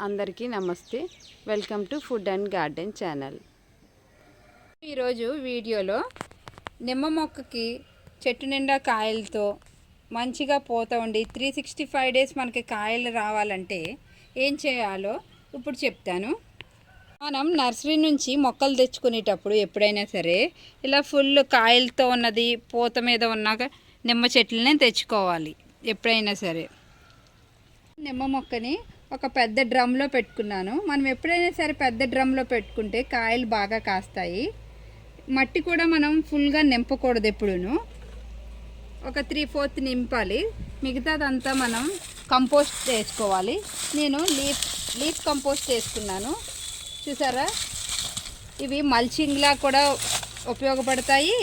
అందరికీ నమస్తే. Welcome to food and garden channel. ఈరోజు వీడియోలో నిమ్మ మొక్కకి చెట్టు నిండా కాయలతో మంచిగా పోతూ ఉండి 365 డేస్ మనకి కాయలు రావాలంటే ఏం చేయాలో ఇప్పుడు చెప్తాను. మనం నర్సరీ నుంచి మొక్కలు తెచ్చుకునేటప్పుడు ఎప్పుడైనా సరే ఇలా ఫుల్ కాయలతో ఉన్నది పూత మీద ఉన్న నిమ్మ చెట్లనే తెచ్చుకోవాలి. ఎప్పుడైనా సరే నిమ్మ మొక్కని ఒక పెద్ద డ్రమ్లో పెట్టుకున్నాను. మనం ఎప్పుడైనా సరే పెద్ద డ్రమ్లో పెట్టుకుంటే కాయలు బాగా కాస్తాయి. మట్టి కూడా మనం ఫుల్గా నింపకూడదు. ఎప్పుడూ ఒక 3/4 నింపాలి. మిగతాదంతా మనం కంపోస్ట్ వేసుకోవాలి. నేను లీఫ్ కంపోస్ట్ వేసుకున్నాను. చూసారా, ఇవి మల్చింగ్లా కూడా ఉపయోగపడతాయి,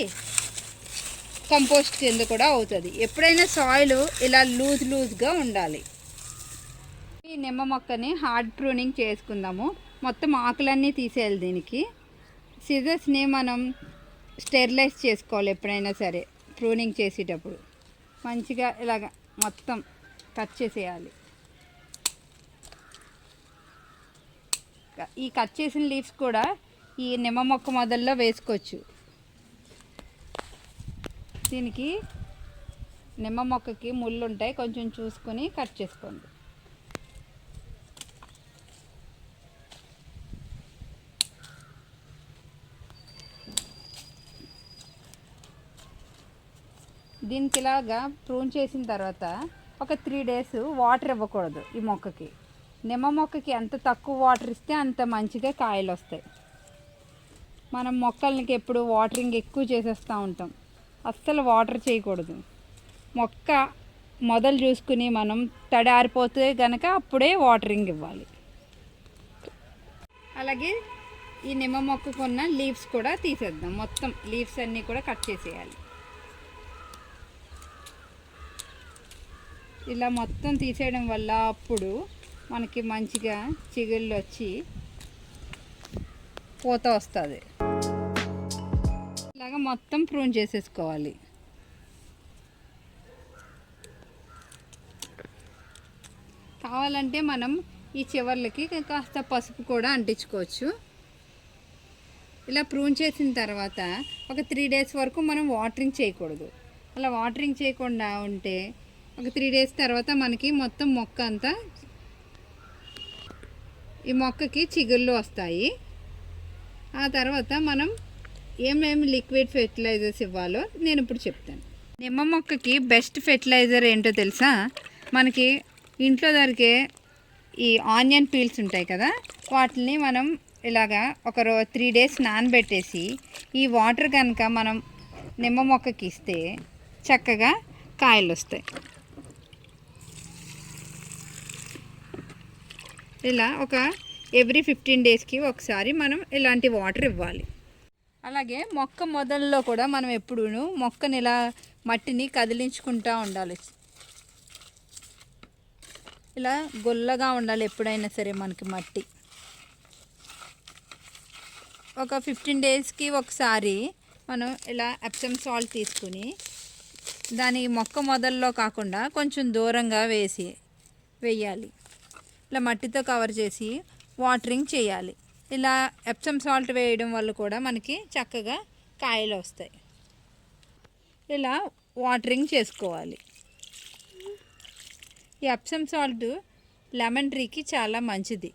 కంపోస్ట్ కింద కూడా అవుతుంది. ఎప్పుడైనా సాయిల్ ఇలా లూజ్గా ఉండాలి. ఈ నిమ్మ మొక్కని హార్డ్ ప్రూనింగ్ చేసుకుందాము. మొత్తం ఆకులన్నీ తీసేయాలి. దీనికి సిజర్స్ని మనం స్టెరిలైజ్ చేసుకోవాలి. ఎప్పుడైనా సరే ప్రూనింగ్ చేసేటప్పుడు మంచిగా ఇలాగ మొత్తం కట్ చేసేయాలి. ఈ కట్ చేసిన లీవ్స్ కూడా ఈ నిమ్మ మొక్క మొదల్లో వేసుకోవచ్చు. దీనికి నిమ్మ మొక్కకి ముళ్ళు ఉంటాయి, కొంచెం చూసుకొని కట్ చేసుకోండి. దీనికి ఇలాగా ప్రూన్ చేసిన తర్వాత ఒక 3 డేస్ వాటర్ ఇవ్వకూడదు. ఈ మొక్కకి, నిమ్మ మొక్కకి ఎంత తక్కువ వాటర్ ఇస్తే అంత మంచిగా కాయలు వస్తాయి. మనం మొక్కలకి ఎప్పుడు వాటరింగ్ ఎక్కువ చేసేస్తూ ఉంటాం. అస్సలు వాటర్ చేయకూడదు. మొక్క మొదలు చూసుకుని మనం తడారిపోతే కనుక అప్పుడే వాటరింగ్ ఇవ్వాలి. అలాగే ఈ నిమ్మ మొక్కకున్న లీవ్స్ కూడా తీసేద్దాం. మొత్తం లీవ్స్ అన్నీ కూడా కట్ చేసేయాలి. ఇలా మొత్తం తీసేయడం వల్ల అప్పుడు మనకి మంచిగా చిగుళ్ళు వచ్చి పూత వస్తుంది. ఇలాగ మొత్తం ప్రూన్ చేసేసుకోవాలి. కావాలంటే మనం ఈ చివర్లకి కాస్త పసుపు కూడా అంటించుకోవచ్చు. ఇలా ప్రూన్ చేసిన తర్వాత ఒక 3 డేస్ వరకు మనం వాటరింగ్ చేయకూడదు. అలా వాటరింగ్ చేయకుండా ఉంటే ఒక 3 డేస్ తర్వాత మనకి మొత్తం మొక్క అంతా ఈ మొక్కకి చిగుళ్ళు వస్తాయి. ఆ తర్వాత మనం ఏమేమి లిక్విడ్ ఫెర్టిలైజర్స్ ఇవ్వాలో నేను ఇప్పుడు చెప్తాను. నిమ్మ మొక్కకి బెస్ట్ ఫెర్టిలైజర్ ఏంటో తెలుసా? మనకి ఇంట్లో దొరికే ఈ ఆనియన్ పీల్స్ ఉంటాయి కదా, వాటిని మనం ఇలాగా ఒక 3 డేస్ నానబెట్టేసి ఈ వాటర్ కనుక మనం నిమ్మ మొక్కకి ఇస్తే చక్కగా కాయలు వస్తాయి. ఇలా ఒక ఎవ్రీ 15 డేస్కి ఒకసారి మనం ఇలాంటి వాటర్ ఇవ్వాలి. అలాగే మొక్క మొదల్లో కూడా మనం ఎప్పుడూ మొక్కని ఇలా మట్టిని కదిలించుకుంటూ ఉండాలి. ఇలా గొల్లగా ఉండాలి ఎప్పుడైనా సరే మనకి మట్టి. ఒక 15 డేస్కి ఒకసారి మనం ఇలా ఎప్సమ్ సాల్ట్ తీసుకుని దాని మొక్క మొదల్లో కాకుండా కొంచెం దూరంగా వేయాలి. ఇలా మట్టితో కవర్ చేసి వాటరింగ్ చేయాలి. ఇలా ఎప్సమ్ సాల్ట్ వేయడం వల్ల కూడా మనకి చక్కగా కాయలు వస్తాయి. ఇలా వాటరింగ్ చేసుకోవాలి. ఈ ఎప్సమ్ సాల్ట్ లెమన్ ట్రీకి చాలా మంచిది.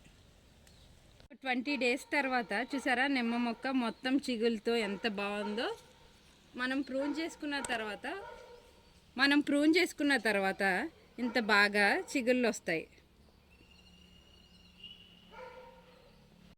20 డేస్ తర్వాత చూసారా, నిమ్మ మొక్క మొత్తం చిగులతో ఎంత బాగుందో. మనం ప్రూన్ చేసుకున్న తర్వాత ఇంత బాగా చిగుళ్ళు వస్తాయి.